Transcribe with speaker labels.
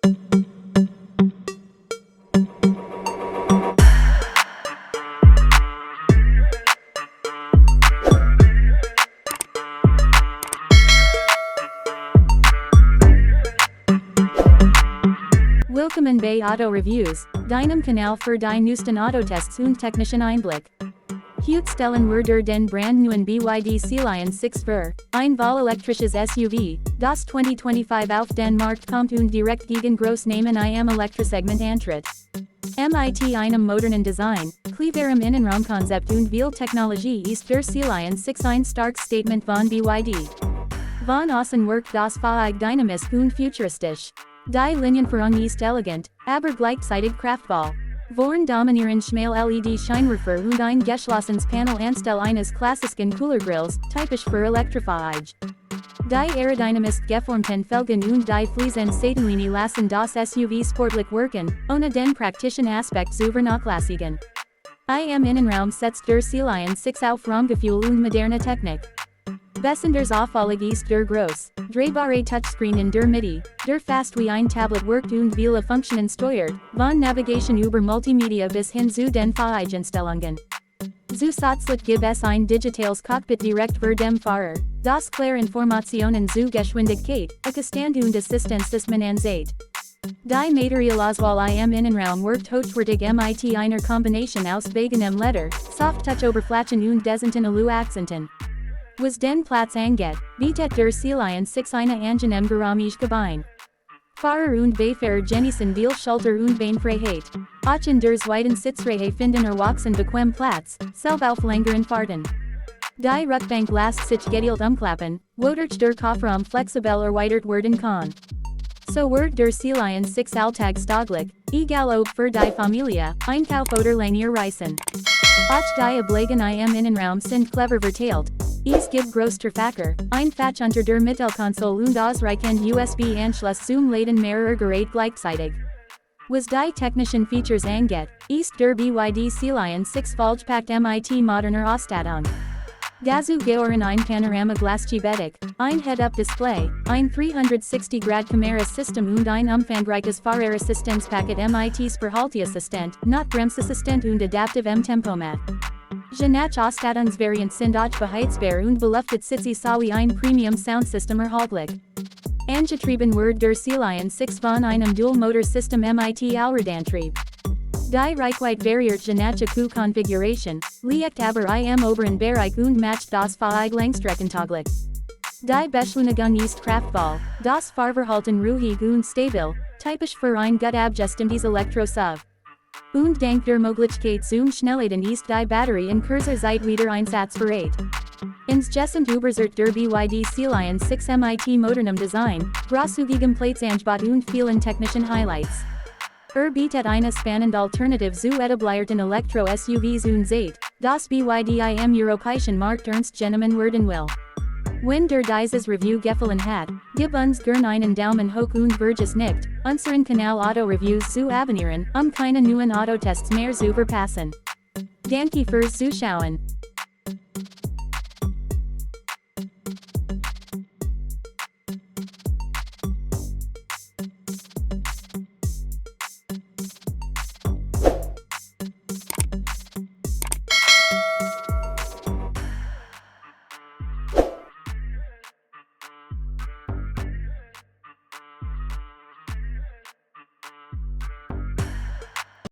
Speaker 1: Willkommen bei Auto Reviews, deinem Kanal für die neuesten Autotests und technischen Einblick. Heute stellen wir dir den brandneuen BYD Sealion 6 vor, ein vollelektrisches SUV, das 2025 auf den Markt kommt und direkt gegen Großnamen im Elektrosegment antritt. Mit einem modernen Design, cleverem Innenraumkonzept und viel Technologie ist der Sealion 6 ein starkes Statement von BYD. Von außen wirkt das Fahrzeug dynamisch und futuristisch. Die Linienführung ist elegant, aber gleichzeitig kraftvoll. Vorn dominieren schmale LED-Scheinwerfer und ein geschlossenes Panel anstelle eines klassischen Coolergrills, typisch für Elektrofahrzeuge. Die aerodynamisch geformten Felgen und die fließenden Seitenlinie lassen das SUV sportlich wirken, ohne den praktischen Aspekt zu vernachlässigen. Im Innenraum setzt der Sealion 6 auf Raumgefühl und moderne Technik. Besonders auffällig ist der groß, drehbare Touchscreen in der Mitte, der fast wie ein Tablet wirkt und viele Funktionen steuert, von Navigation über Multimedia bis hin zu den Fahreinstellungen. Zusätzlich gibt es ein digitales Cockpit direkt für den Fahrer, das klare Informationen zu Geschwindigkeit, Akkustand und Assistenz des man ansieht. Die Materialauswahl im Innenraum wirkt hochwertig mit einer Kombination aus wegenem Leder, Soft-Touch-Oberflächen und desinten Alu-Akzenten. Was den Platz angeht, bietet der Sealion 6 eine angenehm geräumige Kabine. Fahrer und Beifahrer genießen viel Schulter- und Beinfreiheit. Auch in der zweiten Sitzreihe finden Erwachsene bequem Platz, selbst auf längeren Fahrten. Die Rückbank lässt sich gedeelt umklappen, wodurch der Kofferraum flexibel erweitert werden kann. So wird der Sealion 6 alltagstauglich, egal ob für die Familie, Einkauf oder längere Reisen. Auch die Ablagen im Innenraum sind clever verteilt. Es gibt Großtreffer, ein Fach unter der Mittelkonsole und ausreichend USB-Anschluss zum Laden mehrerer Geräte gleichzeitig. Was die technischen Features angeht, ist der BYD Sealion 6 vollgepackt mit moderner Ausstattung. Dazu gehören ein Panorama-Glasgebetic, ein Head-Up-Display, ein 360-Grad-Kamera-System und ein umfangreiches Fahrerassistenzpaket mit Verhalteassistent, Notbremsassistent und Adaptive Tempomat. Je nach Ausstattungsvariant sind auch beheizbar und belüftet Sitze sowie ein Premium-Soundsystem erhältlich. Angetrieben wird der Sealion 6 von einem Dual-Motor-System mit Allradantrieb. Die Reichweite variiert je nach Akku-Konfiguration, liegt aber im oberen Bereich und macht das Fahrzeug langstreckentauglich. Die Beschleunigung ist kraftvoll, das Fahrverhalten ruhig und stabil, typisch für ein gut abgestimmtes Elektro-SUV. Und dank der Möglichkeit zum Schnellladen ist die Batterie in kurzer Zeit wieder einsatzbereit. Insgesamt überzeugt der BYD Sealion 6 mit modernem Design, großzügigem Platzangebot und vielen technischen Highlights. Bietet eine spannende Alternative zu etablierten Elektro-SUVs und sieht, dass BYD im europäischen Markt ernst genommen werden will. Wenn dir dieses Review gefallen hat, gib uns gern einen Daumen hoch und vergiss nicht, unseren Kanal Auto Reviews zu abonnieren, keine neuen Autotests mehr zu verpassen. Danke fürs Zuschauen.